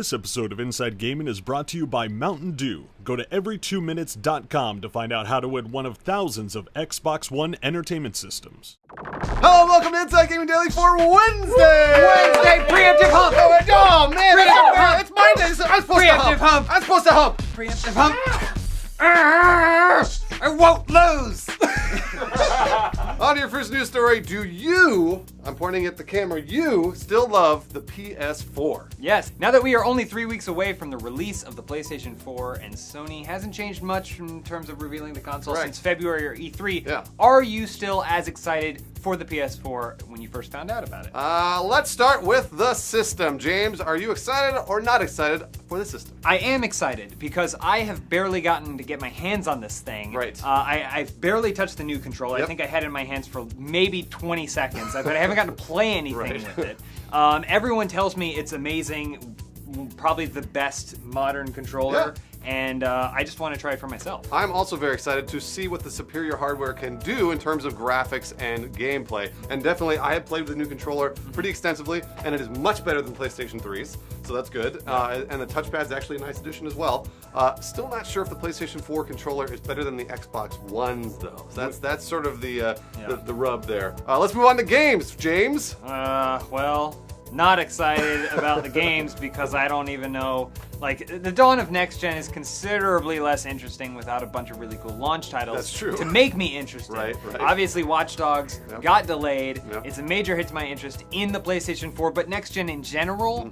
This episode of Inside Gaming is brought to you by Mountain Dew. Go to every2minutes.com to find out how to win one of thousands of Xbox One entertainment systems. Hello, welcome to Inside Gaming Daily for Wednesday! Wednesday, preemptive hump! Oh man, Preemptive hump! it's my day, so I'm supposed to Preemptive hump! I'm supposed to hump! Preemptive hump! I won't lose! On to your first news story, do you, I'm pointing at the camera, you still love the PS4? Yes, now that we are only 3 weeks away from the release of the PlayStation 4 and Sony hasn't changed much in terms of revealing the console Correct. since February or E3, Yeah. are you still as excited for the PS4 when you first found out about it? Let's start with the system. James, are you excited or not excited for the system? I am excited because I have barely gotten to get my hands on this thing. Right. I've barely touched the new controller. Yep. I think I had it in my hands for maybe 20 seconds, but I haven't gotten to play anything Right. with it. Everyone tells me it's amazing, probably the best modern controller, and I just want to try it for myself. I'm also very excited to see what the superior hardware can do in terms of graphics and gameplay. And definitely, I have played with the new controller pretty extensively, and it is much better than PlayStation 3's, so that's good. And the touchpad's actually a nice addition as well. Still not sure if the PlayStation 4 controller is better than the Xbox One's, though. So that's sort of the rub there. Let's move on to games, James. Well, not excited about the games because I don't even know. Like, the dawn of next gen is considerably less interesting without a bunch of really cool launch titles. That's true. To make me interested. Right. Obviously, Watch Dogs got delayed. Yep. It's a major hit to my interest in the PlayStation 4, but next gen in general,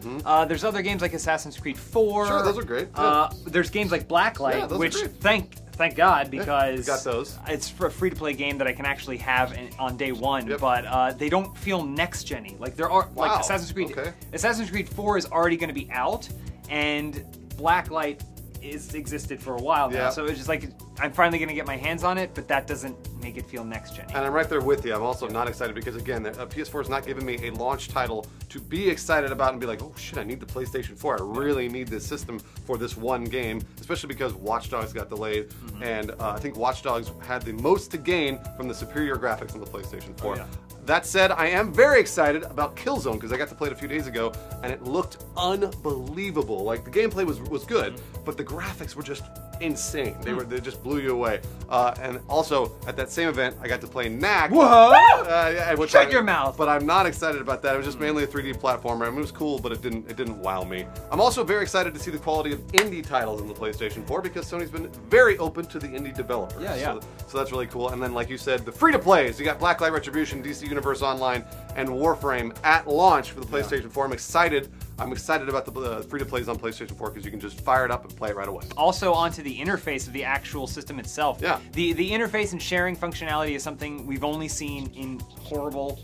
there's other games like Assassin's Creed 4. Sure, those are great. There's games like Blacklight, Yeah, those are which great. thank God, because got those. it's a free-to-play game that I can actually have on day one, but they don't feel next-gen-y. Like there are Wow. like Assassin's Creed. Okay. Assassin's Creed 4 is already going to be out, and Blacklight existed for a while now. Yeah. So it's just like I'm finally going to get my hands on it, but that doesn't make it feel next-gen. And I'm right there with you. I'm also not excited because, again, the PS4 is not giving me a launch title to be excited about and be like, oh shit, I need the PlayStation 4. I really need this system for this one game, especially because Watch Dogs got delayed. And I think Watch Dogs had the most to gain from the superior graphics on the PlayStation 4. yeah. That said, I am very excited about Killzone because I got to play it a few days ago and it looked unbelievable. Like the gameplay was good, but the graphics were just insane. They just blew you away. And also at that same event, I got to play Knack. Whoa! Shut your mouth. But I'm not excited about that. It was just mainly a 3D platformer. I mean, it was cool, but it didn't wow me. I'm also very excited to see the quality of indie titles in the PlayStation 4 because Sony's been very open to the indie developers. Yeah. So that's really cool. And then, like you said, the free-to-plays. You got Blacklight Retribution, DC Universe Online, and Warframe at launch for the PlayStation 4. I'm excited. I'm excited about the free-to-plays on PlayStation 4 because you can just fire it up and play it right away. Also onto the interface of the actual system itself. Yeah. The interface and sharing functionality is something we've only seen in horrible,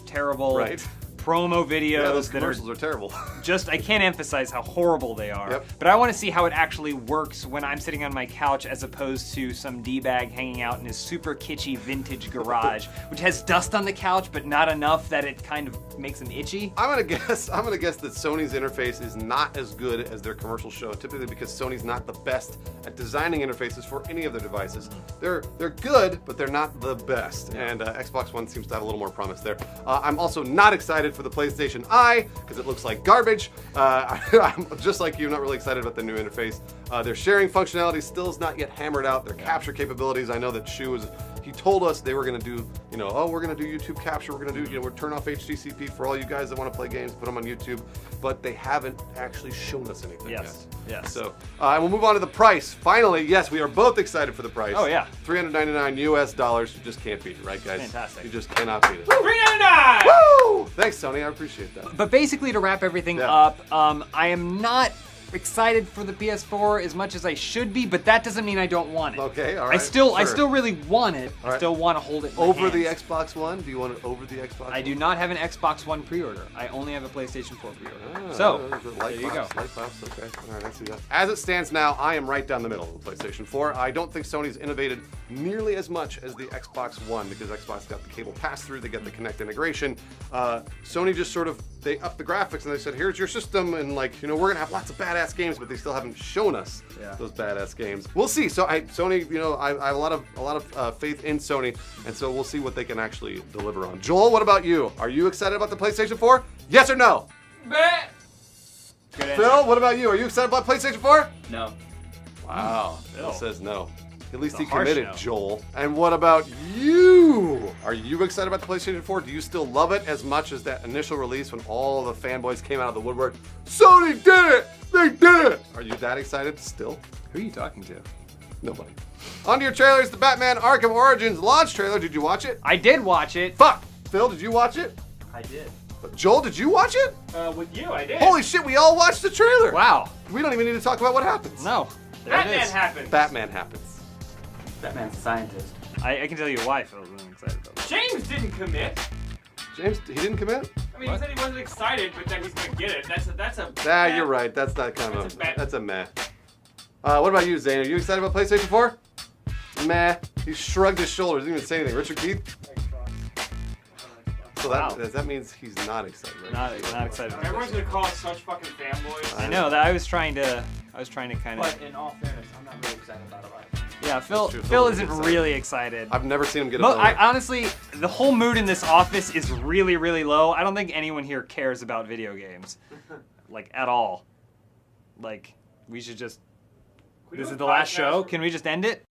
terrible Right. promo videos Yeah, those that are commercials are terrible. just, I can't emphasize how horrible they are. Yep. But I want to see how it actually works when I'm sitting on my couch as opposed to some D-bag hanging out in his super kitschy vintage garage, which has dust on the couch, but not enough that it kind of makes him itchy. I'm gonna guess that Sony's interface is not as good as their commercials show, typically because Sony's not the best at designing interfaces for any of their devices. They're good, but they're not the best. And Xbox One seems to have a little more promise there. I'm also not excited for the PlayStation Eye because it looks like garbage. I'm just like you, not really excited about the new interface. Their sharing functionality still is not yet hammered out. Their capture capabilities, I know that he told us they were going to do, we're going to do YouTube capture. We're going to do, we're turn off HDCP for all you guys that want to play games, put them on YouTube. But they haven't actually shown us anything yet. Yes. So, and we'll move on to the price. Finally, yes, we are both excited for the price. Oh, yeah. $399 US. You just can't beat it, right, guys? Fantastic. You just cannot beat it. $399! Woo! Thanks, Sony. I appreciate that. But basically, to wrap everything up, I am not excited for the PS4 as much as I should be, but that doesn't mean I don't want it. Okay, all right. I still really want it. All right. I still want to hold it in my Over the hands. Xbox One? Do you want it over the Xbox One? I do not have an Xbox One pre-order. I only have a PlayStation 4 pre-order. Ah, So, there you go. Lightbox, okay. All right, I see that. As it stands now, I am right down the middle of the PlayStation 4. I don't think Sony's innovated nearly as much as the Xbox One because Xbox got the cable pass-through, they got the Kinect integration. Sony just sort of, they upped the graphics and they said, here's your system, and like, we're gonna have lots of badass games, but they still haven't shown us those badass games. We'll see. So Sony, I have a lot of faith in Sony, and so we'll see what they can actually deliver on. Joel, what about you? Are you excited about the PlayStation 4? Yes or no? Good answer. Phil, what about you? Are you excited about PlayStation 4? No. Wow. Phil. Phil says no. At least It's a he harsh committed, no. Joel. And what about you? Are you excited about the PlayStation 4? Do you still love it as much as that initial release when all the fanboys came out of the woodwork? Sony did it! They did it! Are you that excited still? Who are you talking to? Nobody. On to your trailers, the Batman Arkham Origins launch trailer. Did you watch it? I did watch it. Fuck! Phil, did you watch it? I did. Joel, did you watch it? With you, I did. Holy shit, we all watched the trailer! Wow. We don't even need to talk about what happens. No. There it Batman is. happened. Batman happens. Batman's a scientist. I can tell you why Phil's really excited about it. James didn't commit. James, he didn't commit? I mean, he said he wasn't excited, but then he's gonna get it. That's a. Ah, you're right. That's not kind That's of a bet. that's a meh. What about you, Zane? Are you excited about PlayStation 4? Meh. He shrugged his shoulders. Didn't even say anything. Richard Keith? So Wow. that means he's not excited. Right? Not excited. About Everyone's this. gonna call us such fucking fanboys. I know that I was trying to kind of. But in all fairness, I'm not really excited about it. Yeah, Phil. true. Phil Phil isn't isn't really excited. I've never seen him get a But boner. I honestly, the whole mood in this office is really, really low. I don't think anyone here cares about video games, like at all. Like we should just. This is the last show. Can we just end it?